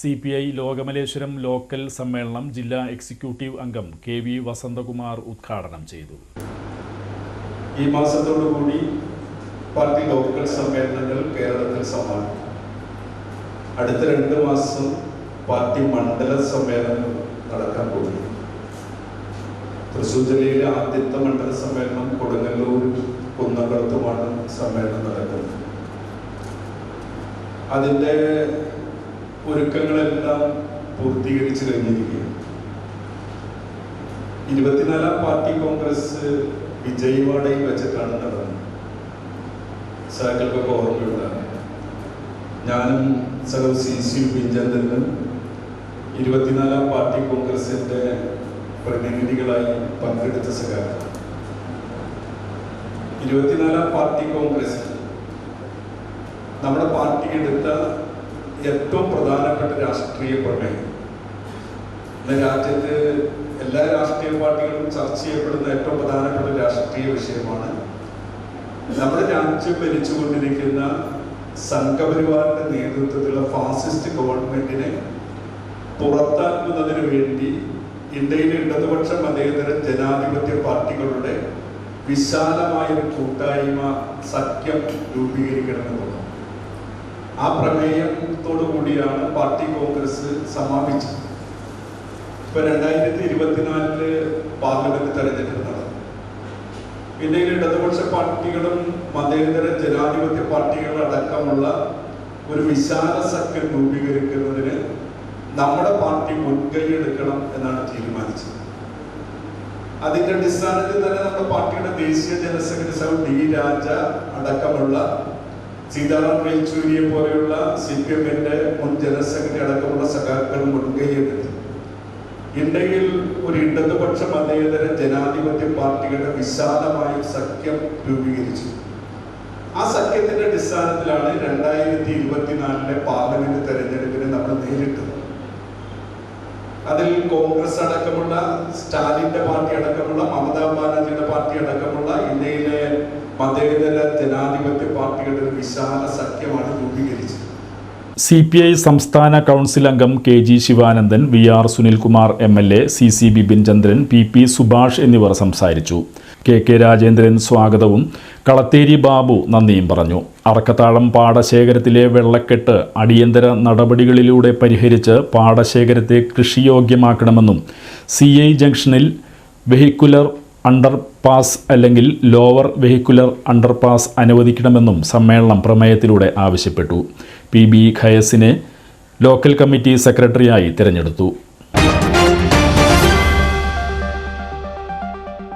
CPI Lokamaleswaram local സമ്മേളനം ജില്ലാ executive അംഗം KV വസന്തകുമാർ ഉദ്ഘാടനം ചെയ്തു. ഈ മാസത്തോടുകൂടി പാർട്ടി ലോക്കൽ സമ്മേളനങ്ങൾ കേരളത്തിൽ സമാപിക്കും. അടുത്ത 2 മാസം പാർട്ടി മണ്ഡല സമ്മേളനം നടക്കാൻ പോകുന്നു. തൃശ്ശൂർ ജില്ലയിലെ ആദ്യത്തെ മണ്ഡല സമ്മേളനം കൊടുങ്ങല്ലൂർ കുന്നംകുളത്തുമാണ് സമ്മേളനം നടക്കുന്നത്. അതിൻ്റെ ഒരുക്കങ്ങളെല്ലാം പൂർത്തീകരിച്ചു കഴിഞ്ഞിരിക്കുകയാണ്. 24ാം പാർട്ടി കോൺഗ്രസ് വിജയവാഡയിൽ വെച്ചിട്ടാണ് നടന്നത്. സഹകൾക്കൊക്കെ ഓർമ്മയുണ്ടാകും. ഞാനും സഹവ് CC ബിഞ്ചന്ദ്രനും 24ാം പാർട്ടി കോൺഗ്രസിന്റെ പ്രതിനിധികളായി പങ്കെടുത്ത സഹകരണം. 24ാം പാർട്ടി കോൺഗ്രസ് നമ്മുടെ പാർട്ടി എടുത്ത ഏറ്റവും പ്രധാനപ്പെട്ട രാഷ്ട്രീയ പ്രമേയം. ഇന്ന് രാജ്യത്ത് എല്ലാ രാഷ്ട്രീയ പാർട്ടികളും ചർച്ച ചെയ്യപ്പെടുന്ന ഏറ്റവും പ്രധാനപ്പെട്ട രാഷ്ട്രീയ വിഷയമാണ് നമ്മുടെ രാജ്യം ഭരിച്ചുകൊണ്ടിരിക്കുന്ന സംഘപരിവാറിന്റെ നേതൃത്വത്തിലുള്ള ഫാസിസ്റ്റ് ഗവൺമെന്റിനെ പുറത്താക്കുന്നതിന് വേണ്ടി ഇന്ത്യയിലെ ഇടതുപക്ഷ മതേതര ജനാധിപത്യ പാർട്ടികളുടെ വിശാലമായ ഒരു കൂട്ടായ്മ സഖ്യം രൂപീകരിക്കണമെന്നുള്ളത്. ആ പ്രമേയത്തോടു കൂടിയാണ് പാർട്ടി കോൺഗ്രസ് സമാപിച്ചത്. ഇപ്പൊ 2024 പാർലമെന്റ് തെരഞ്ഞെടുപ്പ് നടന്നു. ഇന്ത്യയിലെ ഇടതുപക്ഷ പാർട്ടികളും മതേതര ജനാധിപത്യ പാർട്ടികളും അടക്കമുള്ള ഒരു വിശാല സഖ്യം രൂപീകരിക്കുന്നതിന് നമ്മുടെ പാർട്ടി മുൻകൈ എടുക്കണം എന്നാണ് തീരുമാനിച്ചത്. അതിന്റെ അടിസ്ഥാനത്തിൽ തന്നെ നമ്മുടെ പാർട്ടിയുടെ ദേശീയ ജനറൽ സെക്രട്ടറി സഹ D രാജ അടക്കമുള്ള സീതാറാം യെച്ചൂരിയെ പോലെയുള്ള CPM-ന്റെ മുൻ ജനറൽ സെക്രട്ടറി അടക്കമുള്ള സഖാക്കൾ മുൻകൈയെടുത്ത് ഇന്ത്യയിൽ ഒരു ഇടതുപക്ഷ മതേതര ജനാധിപത്യ പാർട്ടികളുടെ വിശാലമായ സഖ്യം രൂപീകരിച്ചു. ആ സഖ്യത്തിന്റെ അടിസ്ഥാനത്തിലാണ് 2024 പാർലമെന്റ് തെരഞ്ഞെടുപ്പിനെ നമ്മൾ നേരിട്ടത്. അതിൽ കോൺഗ്രസ് അടക്കമുള്ള, സ്റ്റാലിന്റെ പാർട്ടി അടക്കമുള്ള, മമതാ ബാനർജിയുടെ പാർട്ടി അടക്കമുള്ള ഇന്ത്യയിലെ മതേതര ജനാധിപത്യ പാർട്ടികളുടെ ഒരു വിശാല സഖ്യമാണ് രൂപീകരിച്ചത്. CPI സംസ്ഥാന കൗൺസിൽ അംഗം KG Sivanandan, VR Sunilkumar MLA, CC ബിപിൻചന്ദ്രൻ, PP Subhash എന്നിവർ സംസാരിച്ചു. KK രാജേന്ദ്രൻ സ്വാഗതവും കളത്തേരി ബാബു നന്ദിയും പറഞ്ഞു. അറക്കത്താഴം പാടശേഖരത്തിലെ വെള്ളക്കെട്ട് അടിയന്തര നടപടികളിലൂടെ പരിഹരിച്ച് പാടശേഖരത്തെ കൃഷിയോഗ്യമാക്കണമെന്നും CI ജംഗ്ഷനിൽ വെഹിക്കുലർ അണ്ടർപാസ് അല്ലെങ്കിൽ ലോവർ വെഹിക്കുലർ അണ്ടർപാസ് അനുവദിക്കണമെന്നും സമ്മേളനം പ്രമേയത്തിലൂടെ ആവശ്യപ്പെട്ടു. PB ഖയസിനെ ലോക്കൽ കമ്മിറ്റി സെക്രട്ടറിയായി തിരഞ്ഞെടുത്തു.